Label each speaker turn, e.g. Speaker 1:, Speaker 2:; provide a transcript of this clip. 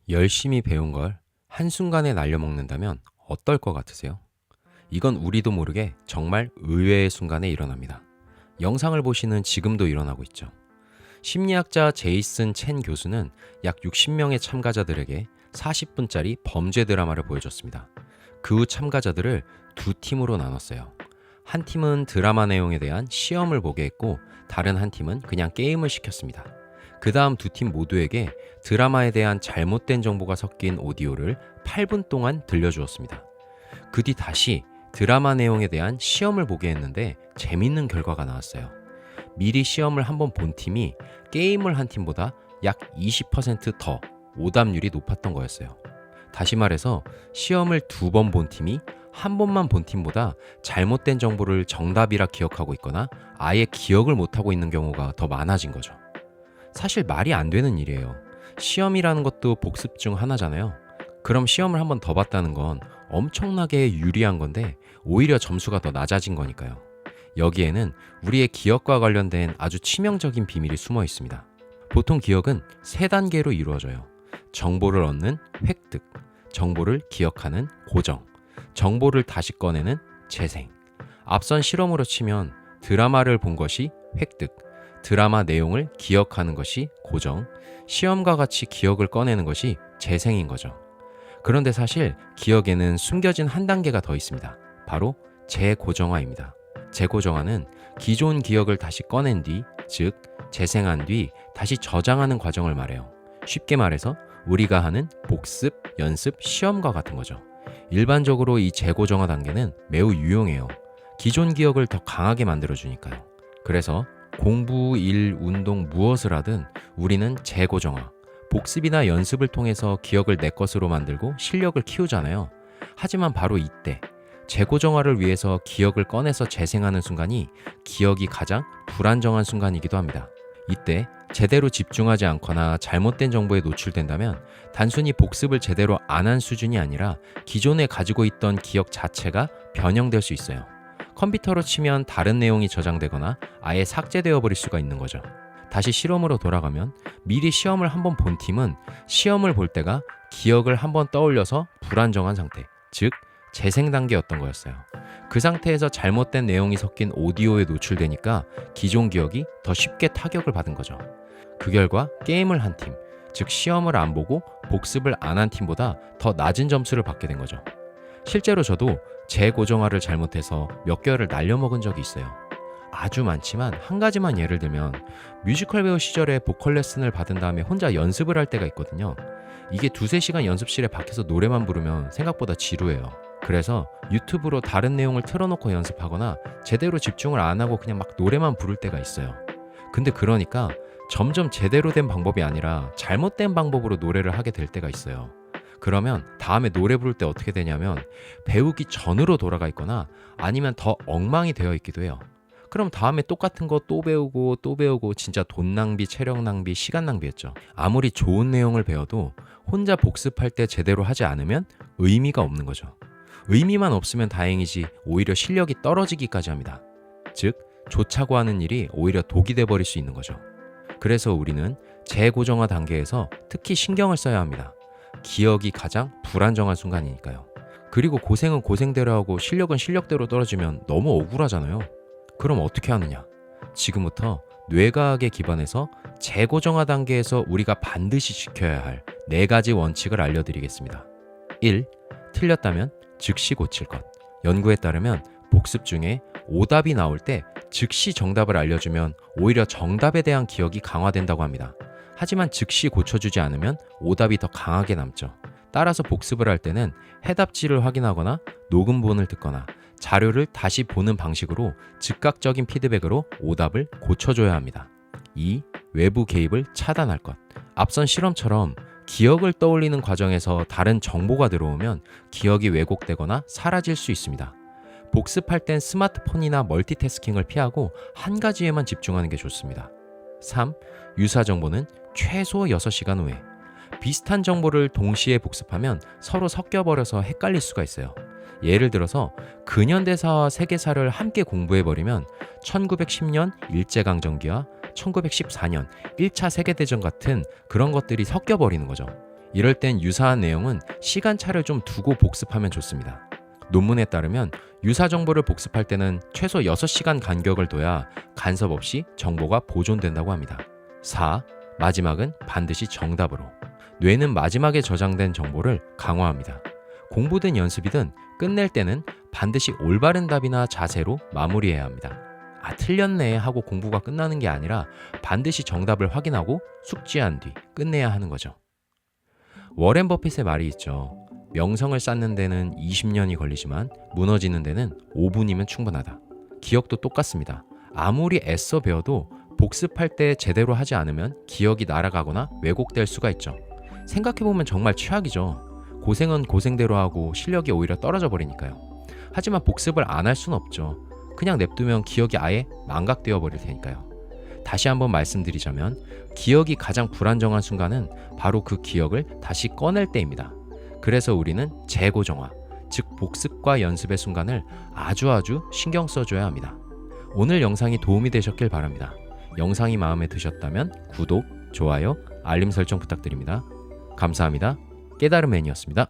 Speaker 1: 열심히 배운 걸 한순간에 날려먹는다면 어떨 것 같으세요? 이건 우리도 모르게 정말 의외의 순간에 일어납니다. 영상을 보시는 지금도 일어나고 있죠. 심리학자 제이슨 첸 교수는 약 60명의 참가자들에게 40분짜리 범죄 드라마를 보여줬습니다. 그 후 참가자들을 두 팀으로 나눴어요. 한 팀은 드라마 내용에 대한 시험을 보게 했고, 다른 한 팀은 그냥 게임을 시켰습니다. 그 다음 두 팀 모두에게 드라마에 대한 잘못된 정보가 섞인 오디오를 8분 동안 들려주었습니다. 그 뒤 다시 드라마 내용에 대한 시험을 보게 했는데 재밌는 결과가 나왔어요. 미리 시험을 한번 본 팀이 게임을 한 팀보다 약 20%더 오답률이 높았던 거였어요. 다시 말해서 시험을 두 번 본 팀이 한 번만 본 팀보다 잘못된 정보를 정답이라 기억하고 있거나 아예 기억을 못하고 있는 경우가 더 많아진 거죠. 사실 말이 안 되는 일이에요. 시험이라는 것도 복습 중 하나잖아요. 그럼 시험을 한번 더 봤다는 건 엄청나게 유리한 건데 오히려 점수가 더 낮아진 거니까요. 여기에는 우리의 기억과 관련된 아주 치명적인 비밀이 숨어 있습니다. 보통 기억은 세 단계로 이루어져요. 정보를 얻는 획득, 정보를 기억하는 고정, 정보를 다시 꺼내는 재생. 앞선 실험으로 치면 드라마를 본 것이 획득, 드라마 내용을 기억하는 것이 고정, 시험과 같이 기억을 꺼내는 것이 재생인 거죠. 그런데 사실 기억에는 숨겨진 한 단계가 더 있습니다. 바로 재고정화입니다. 재고정화는 기존 기억을 다시 꺼낸 뒤, 즉 재생한 뒤 다시 저장하는 과정을 말해요. 쉽게 말해서 우리가 하는 복습, 연습, 시험과 같은 거죠. 일반적으로 이 재고정화 단계는 매우 유용해요. 기존 기억을 더 강하게 만들어주니까요. 그래서 공부, 일, 운동 무엇을 하든 우리는 재고정화, 복습이나 연습을 통해서 기억을 내 것으로 만들고 실력을 키우잖아요. 하지만 바로 이때 재고정화를 위해서 기억을 꺼내서 재생하는 순간이 기억이 가장 불안정한 순간이기도 합니다. 이때 제대로 집중하지 않거나 잘못된 정보에 노출된다면 단순히 복습을 제대로 안 한 수준이 아니라 기존에 가지고 있던 기억 자체가 변형될 수 있어요. 컴퓨터로 치면 다른 내용이 저장되거나 아예 삭제되어 버릴 수가 있는 거죠. 다시 실험으로 돌아가면 미리 시험을 한번 본 팀은 시험을 볼 때가 기억을 한번 떠올려서 불안정한 상태, 즉 재생 단계였던 거였어요. 그 상태에서 잘못된 내용이 섞인 오디오에 노출되니까 기존 기억이 더 쉽게 타격을 받은 거죠. 그 결과 게임을 한 팀, 즉 시험을 안 보고 복습을 안 한 팀보다 더 낮은 점수를 받게 된 거죠. 실제로 저도 재고정화를 잘못해서 몇 개월을 날려먹은 적이 있어요. 아주 많지만 한 가지만 예를 들면 뮤지컬 배우 시절에 보컬 레슨을 받은 다음에 혼자 연습을 할 때가 있거든요. 이게 두세 시간 연습실에 박혀서 노래만 부르면 생각보다 지루해요. 그래서 유튜브로 다른 내용을 틀어놓고 연습하거나 제대로 집중을 안 하고 그냥 막 노래만 부를 때가 있어요. 근데 그러니까 점점 제대로 된 방법이 아니라 잘못된 방법으로 노래를 하게 될 때가 있어요. 그러면 다음에 노래 부를 때 어떻게 되냐면 배우기 전으로 돌아가 있거나 아니면 더 엉망이 되어 있기도 해요. 그럼 다음에 똑같은 거 또 배우고 또 배우고 진짜 돈 낭비, 체력 낭비, 시간 낭비했죠. 아무리 좋은 내용을 배워도 혼자 복습할 때 제대로 하지 않으면 의미가 없는 거죠. 의미만 없으면 다행이지 오히려 실력이 떨어지기까지 합니다. 즉, 좋자고 하는 일이 오히려 독이 돼버릴 수 있는 거죠. 그래서 우리는 재고정화 단계에서 특히 신경을 써야 합니다. 기억이 가장 불안정한 순간이니까요. 그리고 고생은 고생대로 하고 실력은 실력대로 떨어지면 너무 억울하잖아요. 그럼 어떻게 하느냐? 지금부터 뇌과학에 기반해서 재고정화 단계에서 우리가 반드시 지켜야 할 4가지 원칙을 알려드리겠습니다. 1. 틀렸다면 즉시 고칠 것. 연구에 따르면 복습 중에 오답이 나올 때 즉시 정답을 알려주면 오히려 정답에 대한 기억이 강화된다고 합니다. 하지만 즉시 고쳐주지 않으면 오답이 더 강하게 남죠. 따라서 복습을 할 때는 해답지를 확인하거나 녹음본을 듣거나 자료를 다시 보는 방식으로 즉각적인 피드백으로 오답을 고쳐줘야 합니다. 2. 외부 개입을 차단할 것. 앞선 실험처럼 기억을 떠올리는 과정에서 다른 정보가 들어오면 기억이 왜곡되거나 사라질 수 있습니다. 복습할 땐 스마트폰이나 멀티태스킹을 피하고 한 가지에만 집중하는 게 좋습니다. 3. 유사 정보는 최소 6시간 후에. 비슷한 정보를 동시에 복습하면 서로 섞여버려서 헷갈릴 수가 있어요. 예를 들어서 근현대사와 세계사를 함께 공부해버리면 1910년 일제강점기와 1914년 1차 세계대전 같은 그런 것들이 섞여버리는 거죠. 이럴 땐 유사한 내용은 시간차를 좀 두고 복습하면 좋습니다. 논문에 따르면 유사 정보를 복습할 때는 최소 6시간 간격을 둬야 간섭 없이 정보가 보존된다고 합니다. 4. 마지막은 반드시 정답으로. 뇌는 마지막에 저장된 정보를 강화합니다. 공부든 연습이든 끝낼 때는 반드시 올바른 답이나 자세로 마무리해야 합니다. 틀렸네 하고 공부가 끝나는 게 아니라 반드시 정답을 확인하고 숙지한 뒤 끝내야 하는 거죠. 워렌 버핏의 말이 있죠. 명성을 쌓는 데는 20년이 걸리지만 무너지는 데는 5분이면 충분하다. 기억도 똑같습니다. 아무리 애써 배워도 복습할 때 제대로 하지 않으면 기억이 날아가거나 왜곡될 수가 있죠. 생각해보면 정말 최악이죠. 고생은 고생대로 하고 실력이 오히려 떨어져 버리니까요. 하지만 복습을 안 할 순 없죠. 그냥 냅두면 기억이 아예 망각되어 버릴 테니까요. 다시 한번 말씀드리자면 기억이 가장 불안정한 순간은 바로 그 기억을 다시 꺼낼 때입니다. 그래서 우리는 재고정화, 즉 복습과 연습의 순간을 아주 신경 써줘야 합니다. 오늘 영상이 도움이 되셨길 바랍니다. 영상이 마음에 드셨다면 구독, 좋아요, 알림 설정 부탁드립니다. 감사합니다. 깨달음 애니였습니다.